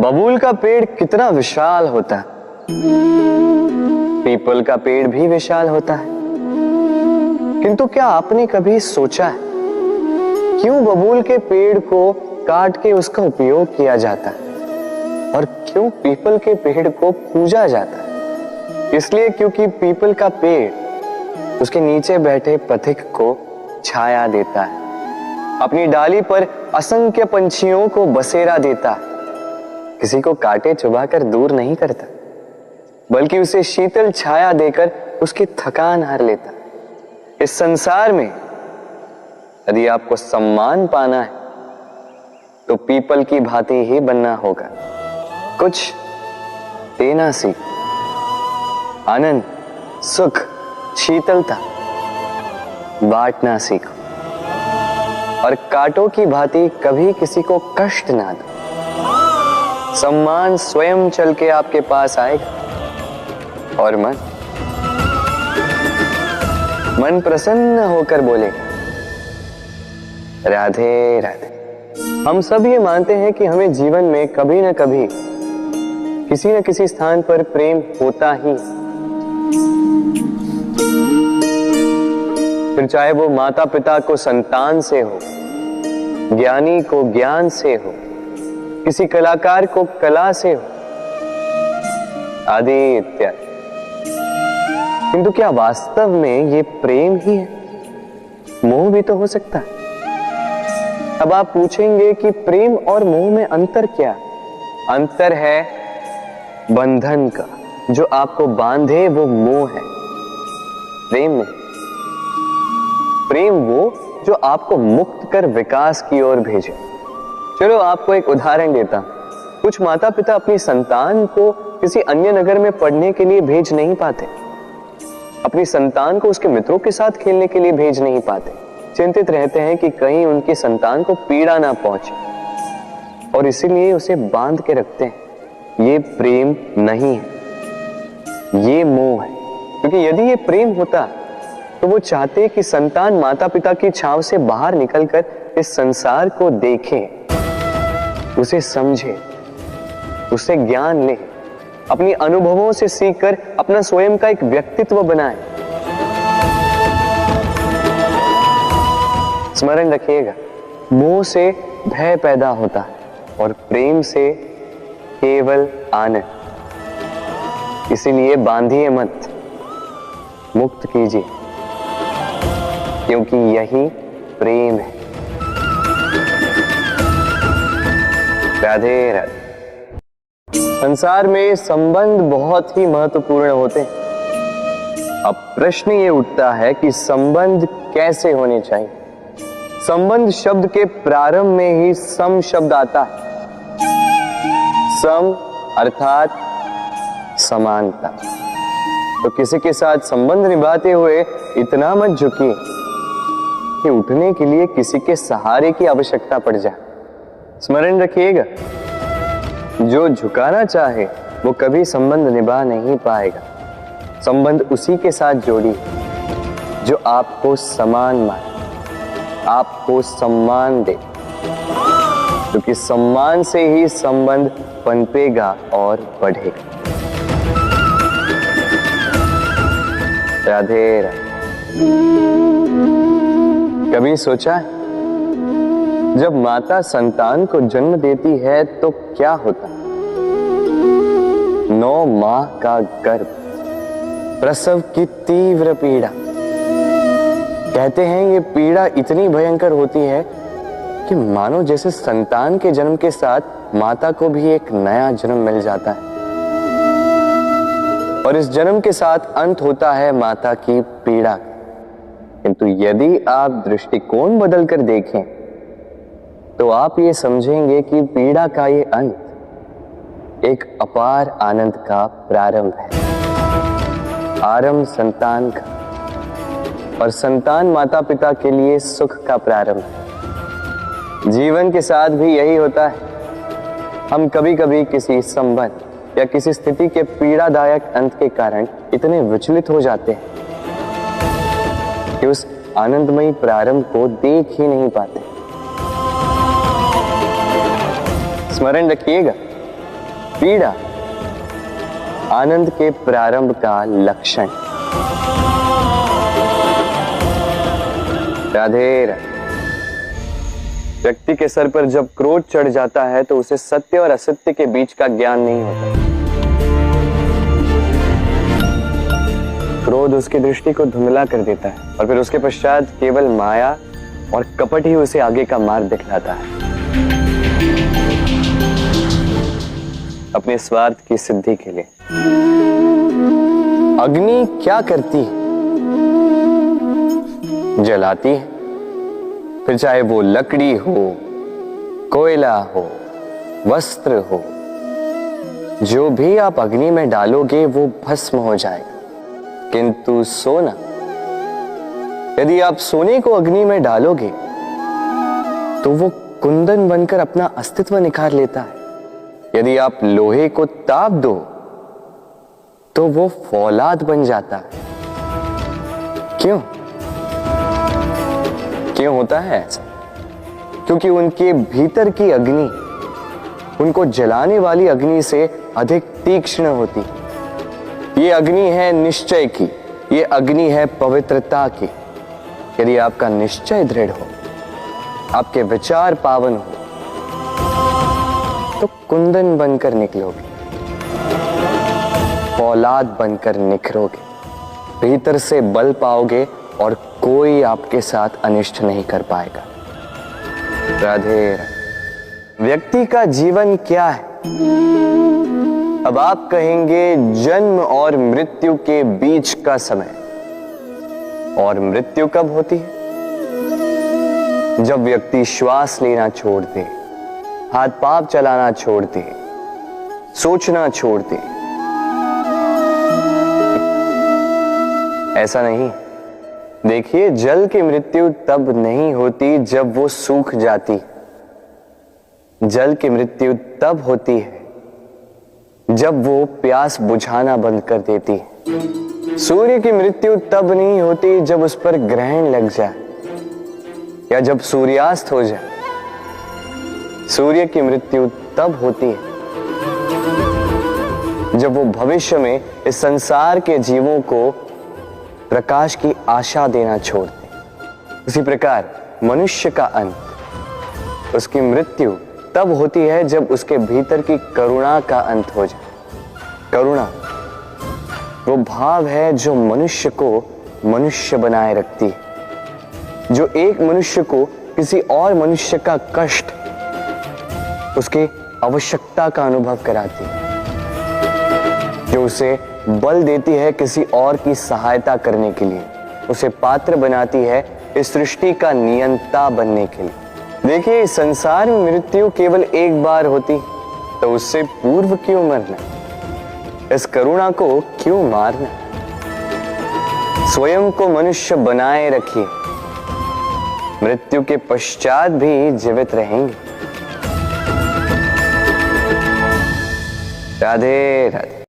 बबूल का पेड़ कितना विशाल होता है, पीपल का पेड़ भी विशाल होता है, किंतु क्या आपने कभी सोचा है क्यों बबूल के पेड़ को काट के उसका उपयोग किया जाता है और क्यों पीपल के पेड़ को पूजा जाता है? इसलिए क्योंकि पीपल का पेड़ उसके नीचे बैठे पथिक को छाया देता है, अपनी डाली पर असंख्य पंछियों को बसेरा देता है, किसी को काटे चुभाकर दूर नहीं करता, बल्कि उसे शीतल छाया देकर उसकी थकान हार लेता। इस संसार में यदि आपको सम्मान पाना है तो पीपल की भांति ही बनना होगा। कुछ देना सीख, आनंद, सुख, शीतलता बांटना सीखो और कांटों की भांति कभी किसी को कष्ट ना दो। सम्मान स्वयं चल के आपके पास आएगा और मन प्रसन्न होकर बोलेगा, राधे राधे। हम सब ये मानते हैं कि हमें जीवन में कभी न कभी किसी न किसी स्थान पर प्रेम होता ही, फिर चाहे वो माता पिता को संतान से हो, ज्ञानी को ज्ञान से हो, किसी कलाकार को कला से हो, आदि इत्यादि। किंतु क्या वास्तव में ये प्रेम ही है? मोह भी तो हो सकता है। अब आप पूछेंगे कि प्रेम और मोह में अंतर क्या? अंतर है बंधन का, जो आपको बांधे वो मोह है, प्रेम नहीं। प्रेम वो जो आपको मुक्त कर विकास की ओर भेजे। चलो आपको एक उदाहरण देता हूं। कुछ माता पिता अपनी संतान को किसी अन्य नगर में पढ़ने के लिए भेज नहीं पाते, अपनी संतान को उसके मित्रों के साथ खेलने के लिए भेज नहीं पाते, चिंतित रहते हैं कि कहीं उनकी संतान को पीड़ा ना पहुंचे और इसीलिए उसे बांध के रखते हैं। ये प्रेम नहीं है, ये मोह है। क्योंकि यदि ये प्रेम होता तो वो चाहते कि संतान माता पिता की छांव से बाहर निकलकर इस संसार को देखे, उसे समझे, उससे ज्ञान ले, अपनी अनुभवों से सीखकर अपना स्वयं का एक व्यक्तित्व बनाए। स्मरण रखिएगा, मोह से भय पैदा होता है और प्रेम से केवल आनंद। इसीलिए बांधिए मत, मुक्त कीजिए, क्योंकि यही प्रेम है। राधे राधे। संसार में संबंध बहुत ही महत्वपूर्ण होते हैं। अब प्रश्न ये उठता है कि संबंध कैसे होने चाहिए? संबंध शब्द के प्रारंभ में ही सम शब्द आता है। सम अर्थात समानता। तो किसी के साथ संबंध निभाते हुए इतना मत झुकिए कि उठने के लिए किसी के सहारे की आवश्यकता पड़ जाए। स्मरण रखिएगा, जो झुकाना चाहे वो कभी संबंध निभा नहीं पाएगा। संबंध उसी के साथ जोड़ी जो आपको समान माने, आपको सम्मान दे, क्योंकि सम्मान से ही संबंध पनपेगा और बढ़ेगा। राधे राधे। कभी सोचा है जब माता संतान को जन्म देती है तो क्या होता? 9 माह का गर्भ, प्रसव की तीव्र पीड़ा। कहते हैं ये पीड़ा इतनी भयंकर होती है कि मानो जैसे संतान के जन्म के साथ माता को भी एक नया जन्म मिल जाता है और इस जन्म के साथ अंत होता है माता की पीड़ा। किंतु यदि आप दृष्टिकोण बदलकर देखें तो आप ये समझेंगे कि पीड़ा का ये अंत एक अपार आनंद का प्रारंभ है। आरंभ संतान का और संतान माता पिता के लिए सुख का प्रारंभ है। जीवन के साथ भी यही होता है। हम कभी कभी किसी संबंध या किसी स्थिति के पीड़ादायक अंत के कारण इतने विचलित हो जाते हैं कि उस आनंदमयी प्रारंभ को देख ही नहीं पाते। स्मरण रखिएगा, पीड़ा आनंद के प्रारंभ का लक्षण। राधे राधे। व्यक्ति के सर पर जब क्रोध चढ़ जाता है तो उसे सत्य और असत्य के बीच का ज्ञान नहीं होता। क्रोध उसकी दृष्टि को धुंधला कर देता है और फिर उसके पश्चात केवल माया और कपट ही उसे आगे का मार्ग दिखलाता है, अपने स्वार्थ की सिद्धि के लिए। अग्नि क्या करती है? जलाती है, फिर चाहे वो लकड़ी हो, कोयला हो, वस्त्र हो, जो भी आप अग्नि में डालोगे वो भस्म हो जाएगा। किंतु सोना, यदि आप सोने को अग्नि में डालोगे तो वो कुंदन बनकर अपना अस्तित्व निखार लेता है। यदि आप लोहे को ताप दो तो वो फौलाद बन जाता है। क्यों क्यों होता है ऐसा? क्योंकि उनके भीतर की अग्नि उनको जलाने वाली अग्नि से अधिक तीक्ष्ण होती। ये अग्नि है निश्चय की, ये अग्नि है पवित्रता की। यदि आपका निश्चय दृढ़ हो, आपके विचार पावन हो, तो कुंदन बनकर निकलोगे, फौलाद बनकर निखरोगे, भीतर से बल पाओगे और कोई आपके साथ अनिष्ट नहीं कर पाएगा। राधे राधे। व्यक्ति का जीवन क्या है? अब आप कहेंगे जन्म और मृत्यु के बीच का समय। और मृत्यु कब होती है? जब व्यक्ति श्वास लेना छोड़ दे, हाथ पांव चलाना छोड़ दे, सोचना छोड़ दे। ऐसा नहीं। देखिए, जल की मृत्यु तब नहीं होती जब वो सूख जाती। जल की मृत्यु तब होती है जब वो प्यास बुझाना बंद कर देती है। सूर्य की मृत्यु तब नहीं होती जब उस पर ग्रहण लग जाए या जब सूर्यास्त हो जाए। सूर्य की मृत्यु तब होती है जब वो भविष्य में इस संसार के जीवों को प्रकाश की आशा देना छोड़ दे। उसी प्रकार मनुष्य का अंत, उसकी मृत्यु तब होती है जब उसके भीतर की करुणा का अंत हो जाए। करुणा वो भाव है जो मनुष्य को मनुष्य बनाए रखती है, जो एक मनुष्य को किसी और मनुष्य का कष्ट, उसके आवश्यकता का अनुभव कराती है, जो उसे बल देती है किसी और की सहायता करने के लिए, उसे पात्र बनाती है इस सृष्टि का नियंता बनने के लिए। देखिए, इस संसार में मृत्यु केवल एक बार होती, तो उससे पूर्व क्यों मरना? इस करुणा को क्यों मारना? स्वयं को मनुष्य बनाए रखिए, मृत्यु के पश्चात भी जीवित रहेंगे। राधे राधे।